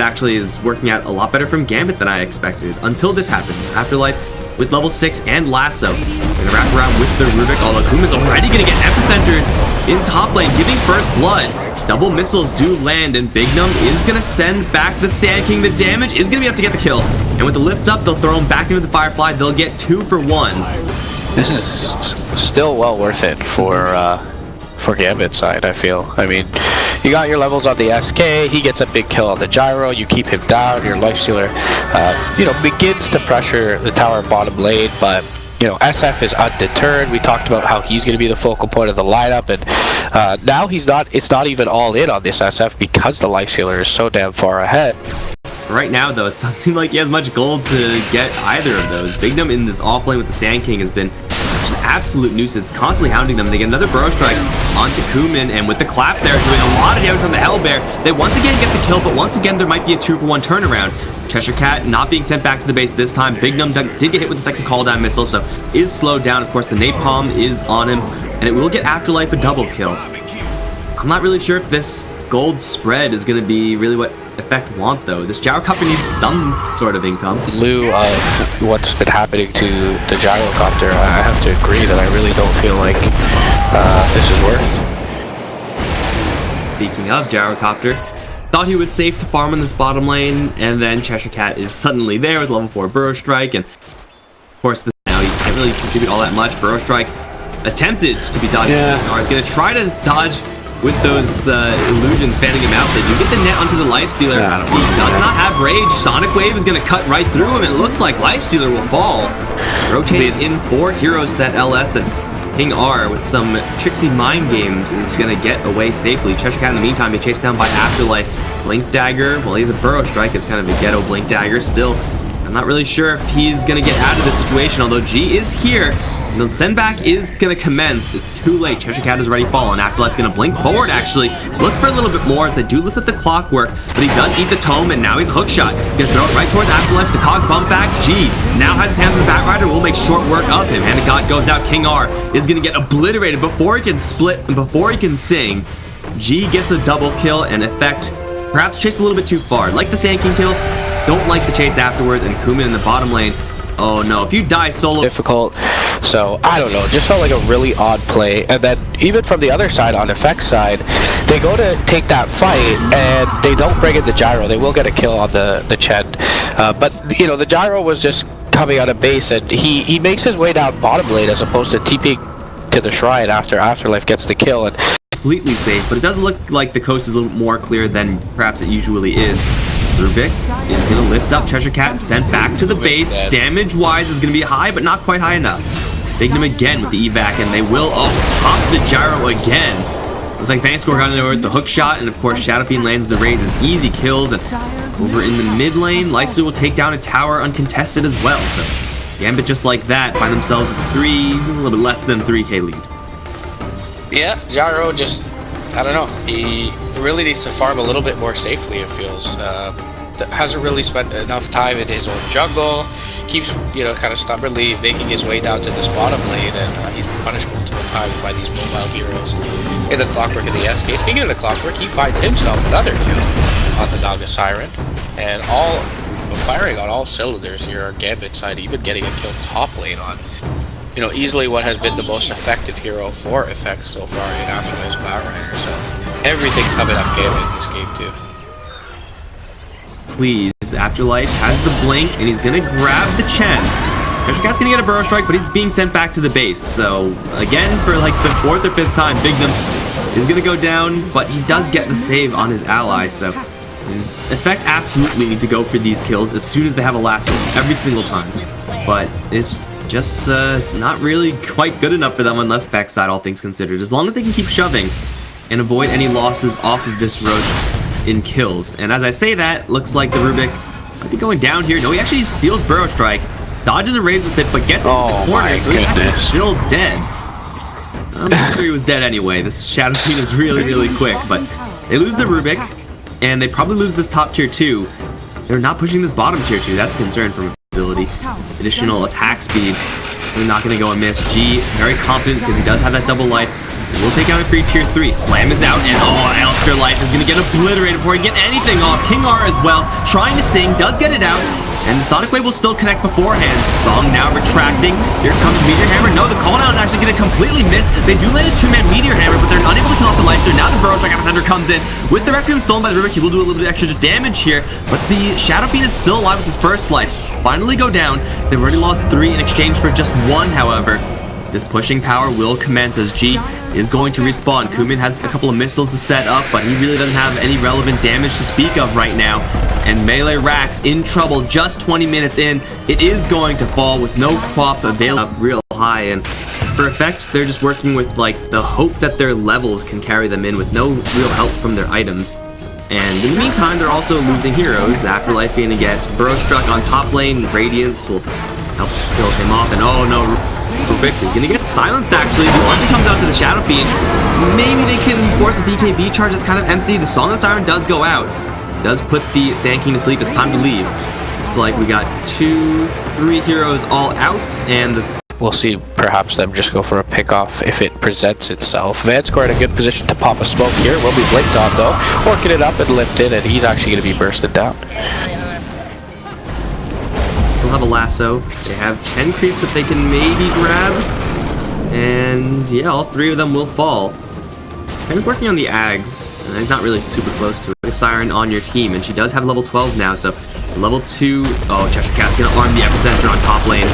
actually is working out a lot better from Gambit than I expected. Until this happens. Afterlife with level 6 and Lasso. Gonna wrap around with the Rubik, although Kuman's already gonna get epicentered in top lane, giving first blood. Double missiles do land, and Big Num is gonna send back the Sand King. The damage is gonna be enough to get the kill. And with the lift up, they'll throw him back into the Firefly. They'll get 2 for 1. This is still well worth it for Gambit's side, I feel. I mean, you got your levels on the SK, he gets a big kill on the gyro, you keep him down, your lifestealer, begins to pressure the tower bottom lane, but, SF is undeterred. We talked about how he's going to be the focal point of the lineup, and now it's not even all in on this SF because the lifestealer is so damn far ahead. Right now, though, it doesn't seem like he has much gold to get either of those. Big Num in this offlane with the Sand King has been an absolute nuisance, constantly hounding them. They get another Burrow Strike onto Kuman, and with the clap there, doing a lot of damage on the Hellbear. They once again get the kill, but once again, there might be a 2 for 1 turnaround. Cheshire Cat not being sent back to the base this time. Big Num did get hit with the second call down missile, so is slowed down. Of course, the Napalm is on him, and it will get Afterlife a double kill. I'm not really sure if this gold spread is going to be really what Effect want, though. This gyrocopter needs some sort of income. In lieu of what's been happening to the gyrocopter, I have to agree that I really don't feel like this is worth. Speaking of gyrocopter, thought he was safe to farm on this bottom lane, and then Cheshire Cat is suddenly there with level 4 Burrow Strike, and of course now he can't really contribute all that much. Burrow Strike attempted to be dodged. Yeah. He's going to try to dodge with those illusions fanning him out. They do get the net onto the Lifestealer. Yeah. He does not have rage. Sonic Wave is going to cut right through him, and it looks like Lifestealer will fall. Rotating in 4 heroes to that LS, and King R with some tricksy mind games is going to get away safely. Cheshire Cat in the meantime gets chased down by Afterlife. Blink Dagger, well, he's a Burrow Strike. It's kind of a ghetto Blink Dagger. Still, I'm not really sure if he's going to get out of this situation, although G is here. And the send back is going to commence. It's too late. Cheshire Cat has already fallen. Afterlife's going to blink forward, actually. Look for a little bit more as they do lift up the clockwork, but he does eat the tome, and now he's a hook shot. He's going to throw it right towards Afterlife. The cog bump back. G now has his hands on the Batrider. Will make short work of him. Hand of God goes out. King R is going to get obliterated before he can split and before he can sing. G gets a double kill, and Effect perhaps chase a little bit too far. Like the Sand King kill, don't like the chase afterwards, and Kuman in the bottom lane. Oh no, if you die solo... Difficult. So, I don't know, just felt like a really odd play. And then, even from the other side, on Effect's side, they go to take that fight, and they don't bring in the gyro. They will get a kill on the Chen. But, the gyro was just coming out of base, and he makes his way down bottom lane as opposed to TPing to the shrine after Afterlife gets the kill. And completely safe, but it does look like the coast is a little more clear than perhaps it usually is. Rubik is going to lift up Cheshire Cat, sent back to the base. Damage-wise is going to be high, but not quite high enough. Big Num again with the evac, and they will pop the gyro again. Looks like Vangscore got in there with the hook shot, and of course Shadow Fiend lands the raid as easy kills. And over in the mid lane, Lifesteal will take down a tower uncontested as well. So Gambit, just like that, find themselves with a little bit less than 3k lead. Yeah, gyro just, I don't know, he really needs to farm a little bit more safely, it feels. Hasn't really spent enough time in his own jungle, keeps, kind of stubbornly making his way down to this bottom lane, and he's been punished multiple times by these mobile heroes. In the Clockwork and the SK, speaking of the Clockwork, he finds himself another kill on the Naga Siren, and firing on all cylinders here on Gambit side, even getting a kill top lane on easily what has been the most effective hero for Effect so far in Afterlife's Batrider. So everything coming up Gambit in this game too. Please, Afterlife has the blink, and he's gonna grab the Chen. Cheshire Cat's gonna get a Burrow Strike, but he's being sent back to the base. So again, for like the 4th or 5th time, Big Num is gonna go down, but he does get the save on his ally. So Effect absolutely need to go for these kills as soon as they have a lasso every single time. But it's just not really quite good enough for them unless Effect's side, all things considered. As long as they can keep shoving and avoid any losses off of this road in kills. And as I say that, looks like the Rubik might be going down here. No, he actually steals Burrow Strike, dodges a raid with it, but gets into the corner, so he's still dead. I'm not sure he was dead anyway. This Shadow Fiend is really, really quick, but they lose the Rubik, and they probably lose this top tier 2. They're not pushing this bottom tier 2. That's a concern from ability. Additional attack speed. They're not going to go amiss. G, very confident because he does have that double life. We'll take out a free tier 3. Slam is out, and Afterlife is going to get obliterated before he can get anything off. King R as well, trying to sing, does get it out. And the Sonic Wave will still connect beforehand. Song now retracting. Here comes Meteor Hammer. No, the cooldown is actually going to completely miss. They do land a 2-man Meteor Hammer, but they're unable to kill off the Lifesteal. Now the Burrow Strike Epicenter comes in. With the Requiem stolen by the River, he will do a little bit of extra damage here. But the Shadow Fiend is still alive with his first life. Finally go down. They've already lost 3 in exchange for just 1, however. This pushing power will commence as G is going to respawn. Kumin has a couple of missiles to set up, but he really doesn't have any relevant damage to speak of right now. And Melee Rax in trouble just 20 minutes in. It is going to fall with no quap available real high. And for effect, they're just working with like the hope that their levels can carry them in with no real help from their items. And in the meantime, they're also losing heroes. Afterlife going to get Burrow Struck on top lane. Radiance will help kill him off. And oh no, Rubik is going to get silenced actually. The orphan comes out to the Shadow Fiend. Maybe they can force a BKB charge that's kind of empty. The Song of the Siren does go out. Does put the Sand King to sleep. It's time to leave. Looks like we got 2-3 heroes all out, and we'll see perhaps them just go for a pick-off if it presents itself. Vanscore in a good position to pop a smoke here. Will be blinked on though. Working it up and lifted, and he's actually going to be bursted down. Still have a lasso. They have 10 creeps that they can maybe grab. And yeah, all 3 of them will fall. Kind of working on the Ags. And he's not really super close to it. A Siren on your team, and she does have level 12 now, so level 2. Oh, Cheshire Cat's gonna arm the Epicenter on top lane.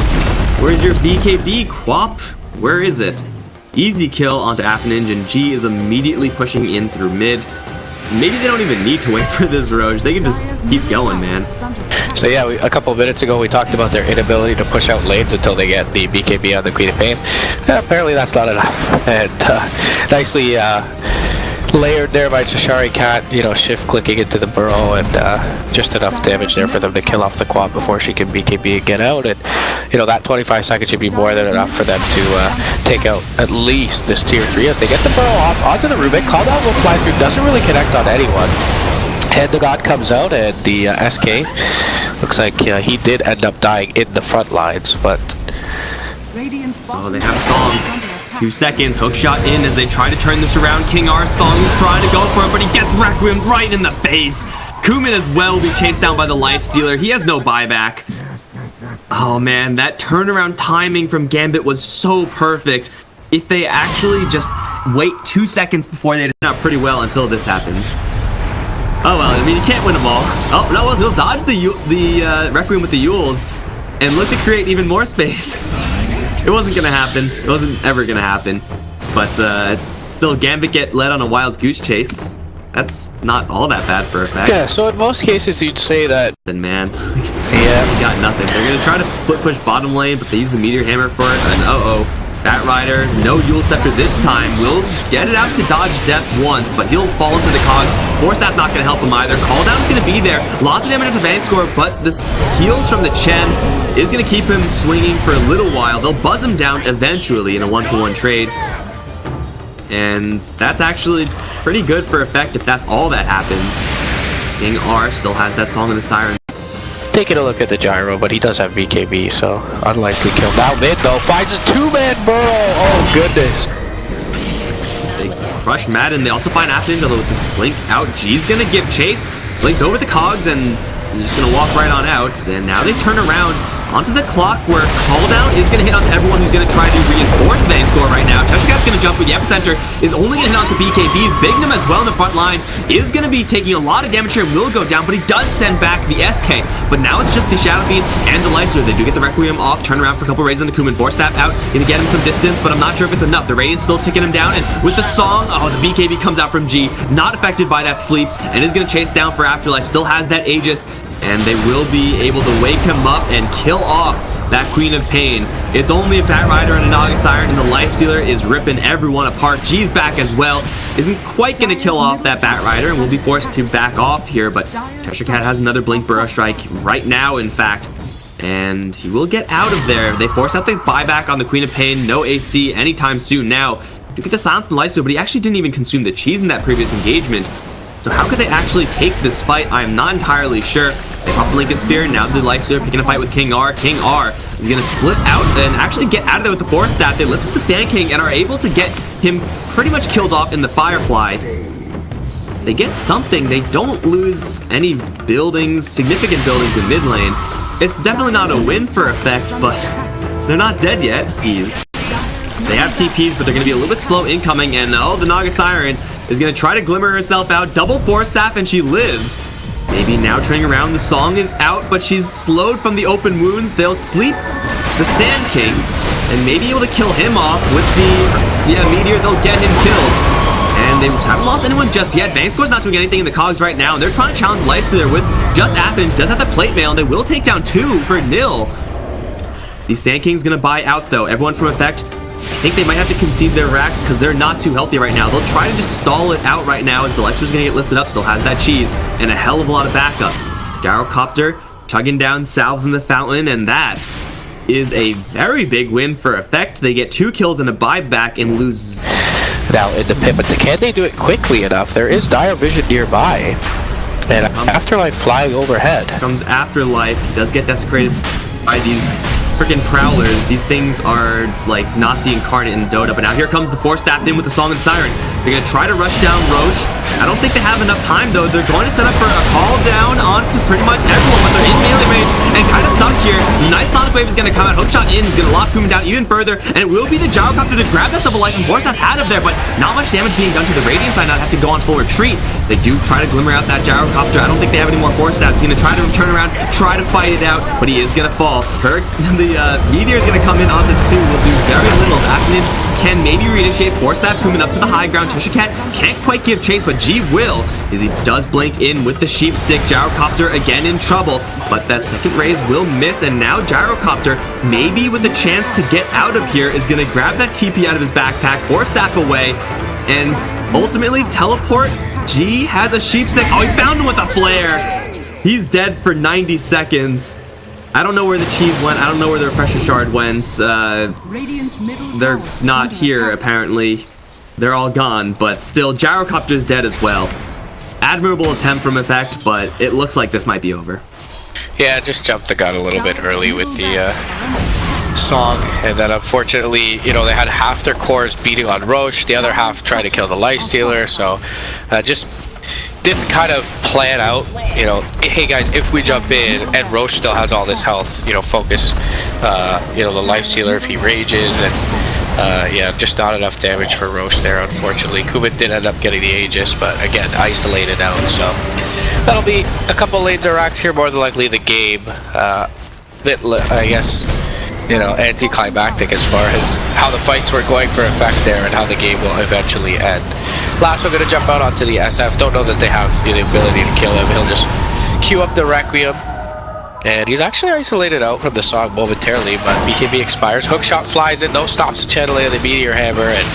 Where's your BKB, Quap? Where is it? Easy kill onto Afninj, and G is immediately pushing in through mid. Maybe they don't even need to wait for this Roche. They can just keep going, man. So yeah, a couple of minutes ago we talked about their inability to push out lanes until they get the BKB on the Queen of Pain. Apparently that's not enough. And nicely layered there by Cheshire Cat, you know, shift clicking into the burrow, and just enough damage there for them to kill off the quad before she can BKB and get out. And you know, that 25 seconds should be more than enough for them to take out at least this tier 3 as they get the burrow off onto the Rubik. Call out will fly through, doesn't really connect on anyone. Head the God comes out, and the SK looks like he did end up dying in the front lines, but oh, they have Song. 2 seconds, hook shot in as they try to turn this around. King R Song is trying to go for it, but he gets Requiem right in the face. Kumin as well will be chased down by the Life Stealer. He has no buyback. Oh man, that turnaround timing from Gambit was so perfect. If they actually just wait 2 seconds before they turn out pretty well until this happens. Oh well, I mean, you can't win them all. Oh no, he'll dodge the Requiem with the Yules and look to create even more space. It wasn't gonna happen. It wasn't ever gonna happen. But still, Gambit get led on a wild goose chase. That's not all that bad for a fact. Yeah, so in most cases you'd say that. Then man, yeah, we got nothing. They're gonna try to split push bottom lane, but they use the Meteor Hammer for it. And Bat Rider, no Yule Scepter this time. Will get it out to dodge death once, but he'll fall into the cogs. Force Staff not gonna help him either. Call down's gonna be there. Lots of damage onto Vanscore, but the heals from the Chen is gonna keep him swinging for a little while. They'll buzz him down eventually in a 1-for-1 trade. And that's actually pretty good for effect if that's all that happens. King R still has that Song of the Siren. Taking a look at the gyro, but he does have BKB, so unlikely kill. Now mid though, finds a 2-man burrow. Oh goodness. They crush Madden. They also find Afternoon with the blink out. G's gonna give chase. Blinks over the cogs and he's just gonna walk right on out. And now they turn around onto the clock where Calldown is gonna hit onto everyone who's gonna try to reinforce Vanscore right now. Cheshire gonna jump with the Epicenter, is only gonna hit onto BKBs. Bignum as well in the front lines is gonna be taking a lot of damage here and will go down, but he does send back the SK. But now it's just the Shadow Fiend and the Lightster. They do get the Requiem off, turn around for a couple raids on the Kumin. Force Staff out, gonna get him some distance, but I'm not sure if it's enough. The Radiant's still ticking him down, and with the Song, oh, the BKB comes out from G, not affected by that sleep, and is gonna chase down for Afterlife. Still has that Aegis, and they will be able to wake him up and kill off that Queen of Pain. It's only a Bat Rider and a Naga Siren, and the Life Stealer is ripping everyone apart. G's back as well. Isn't quite going to kill off that Bat Rider, and will be forced to back off here, but Cheshire Cat has another Blink Burrow Strike right now, in fact, and he will get out of there. They force out the buyback on the Queen of Pain. No AC anytime soon now. You get the silence from the Life Stealer, but he actually didn't even consume the cheese in that previous engagement. So how could they actually take this fight? I'm not entirely sure. They pop the Lincoln Spear, now the Life Stealer picking a fight with King R. King R is going to split out and actually get out of there with the Force Staff. They lift up the Sand King and are able to get him pretty much killed off in the Firefly. They get something. They don't lose any buildings, significant buildings in mid lane. It's definitely not a win for Effect, but they're not dead yet. They have TPs, but they're going to be a little bit slow incoming, and oh, the Naga Siren is going to try to glimmer herself out. Double Force Staff, and she lives. Maybe now turning around, the Song is out, but she's slowed from the open wounds. They'll sleep the Sand King, and maybe able to kill him off with the meteor. They'll get him killed. And they haven't lost anyone just yet. Vangscore's not doing anything in the cogs right now, and they're trying to challenge Lifestealer with just Appen. Does have the plate mail, and they will take down 2 for nil. The Sand King's going to buy out, though. Everyone from Effect, I think they might have to concede their racks because they're not too healthy right now. They'll try to just stall it out right now as the Lifestealer's going to get lifted up. Still has that cheese and a hell of a lot of backup. Gyrocopter chugging down salves in the fountain, and that is a very big win for Effect. They get 2 kills and a buyback and lose. Now in the pit, but can they do it quickly enough? There is dire vision nearby, and Afterlife flying overhead. Comes Afterlife. He does get desecrated by these freaking prowlers. These things are like Nazi incarnate in Dota, but now here comes the Force Staff in with the Song and Siren. They're gonna try to rush down Roach. I don't think they have enough time though. They're going to set up for a call down onto pretty much everyone, but they're in melee range and kind of stuck here. Nice Sonic Wave is gonna come out. Hookshot in, is gonna lock Kuman down even further, and it will be the Gyrocopter to grab that double life and Force Staff out of there, but not much damage being done to the Radiant side. Not have to go on full retreat. They do try to glimmer out that Gyrocopter. I don't think they have any more Force Staffs. He's gonna try to turn around, try to fight it out, but he is gonna fall. The Meteor is gonna come in onto 2. Will do very little. Afternoon can maybe reinitiate, Force Staff Kuman up to the high ground. Cheshire Cat can't quite give chase, but G will, as he does blink in with the Sheep Stick. Gyrocopter again in trouble, but that second raise will miss, and now Gyrocopter, maybe with a chance to get out of here, is gonna grab that TP out of his backpack, Force Staff away, and ultimately teleport. G has a Sheep Stick. Oh, he found him with a flare. He's dead for 90 seconds. I don't know where the cheese went. I don't know where the refresher shard went. They're not here, apparently. They're all gone, but still, Gyrocopter's dead as well. Admirable attempt from Effect, but it looks like this might be over. Yeah, just jumped the gun a little bit early with the Song, and then unfortunately, you know, they had half their cores beating on Roche, the other half trying to kill the Lifestealer, so just didn't kind of plan out, you know, hey guys, if we jump in and Roche still has all this health, you know, focus, you know, the Lifestealer if he rages, and yeah, just not enough damage for Roche there, unfortunately. Kuman did end up getting the Aegis, but again, isolated out, so that'll be a couple lanes of racks here, more than likely the game. Bit, I guess, you know, anticlimactic as far as how the fights were going for Effect there and how the game will eventually end. Last, we're going to jump out onto the SF. Don't know that they have the ability to kill him. He'll just queue up the Requiem. And he's actually isolated out from the Song momentarily, but BKB expires. Hookshot flies in, though, stops the channeling of the Meteor Hammer, and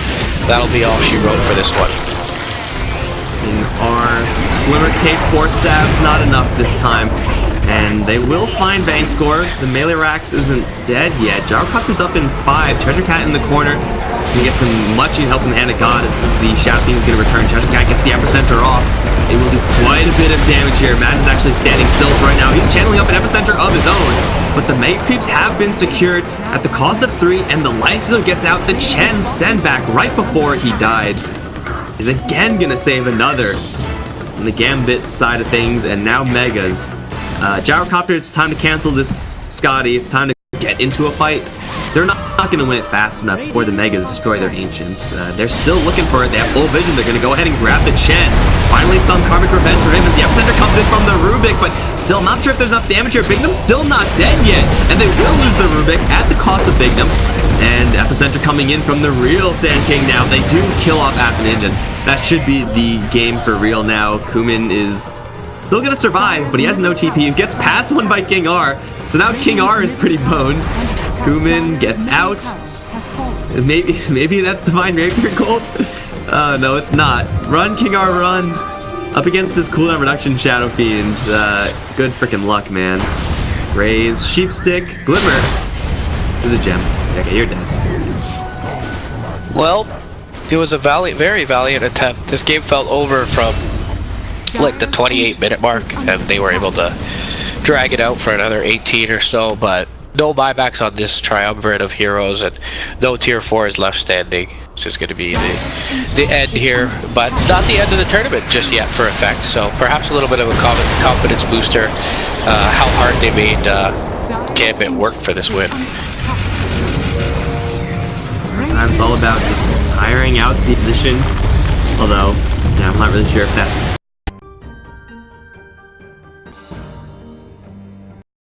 that'll be all she wrote for this one. In our Glimmer Cape Force Staff's not enough this time. And they will find Vangscore. The melee Rax isn't dead yet. Gyrocopter's up in 5. Treasure Cat in the corner. Can get some much needed help from the Hand of God as the Shaft Beam is going to return. Treasure Cat gets the Epicenter off. It will do quite a bit of damage here. Madden's actually standing still for right now. He's channeling up an Epicenter of his own. But the Mega Creeps have been secured at the cost of 3, and the Lifestealer gets out the Chen sendback right before he died. Is again going to save another on the Gambit side of things, and now Megas. Gyrocopter, it's time to cancel this Scotty. It's time to get into a fight. They're not going to win it fast enough before the Megas destroy their Ancients. They're still looking for it. They have full vision. They're going to go ahead and grab the Chen. Finally, some Karmic Revenge for him as the Epicenter comes in from the Rubik, but still not sure if there's enough damage here. Bignum's still not dead yet, and they will lose the Rubik at the cost of Bignum. And Epicenter coming in from the real Sand King now. They do kill off Atman, and that should be the game for real now. Kuman is still gonna survive, but he has no TP. He gets past one by King R, so now King R is pretty boned. Kuman gets out. Maybe that's Divine Rapier Gold. No, it's not. Run, King R, run! Up against this cooldown reduction Shadow Fiend. Good freaking luck, man. Raise, Sheep Stick, Glimmer. To the gem. Okay, you're dead. Well, it was a very valiant attempt. This game felt over from like the 28-minute mark, and they were able to drag it out for another 18 or so, but no buybacks on this triumvirate of heroes, and no tier 4s left standing. this is going to be the end here, but not the end of the tournament just yet for Effect. So perhaps a little bit of a confidence booster. How hard they made Gambit work for this win. It's all about just tiring out the position. Although, yeah, I'm not really sure if that's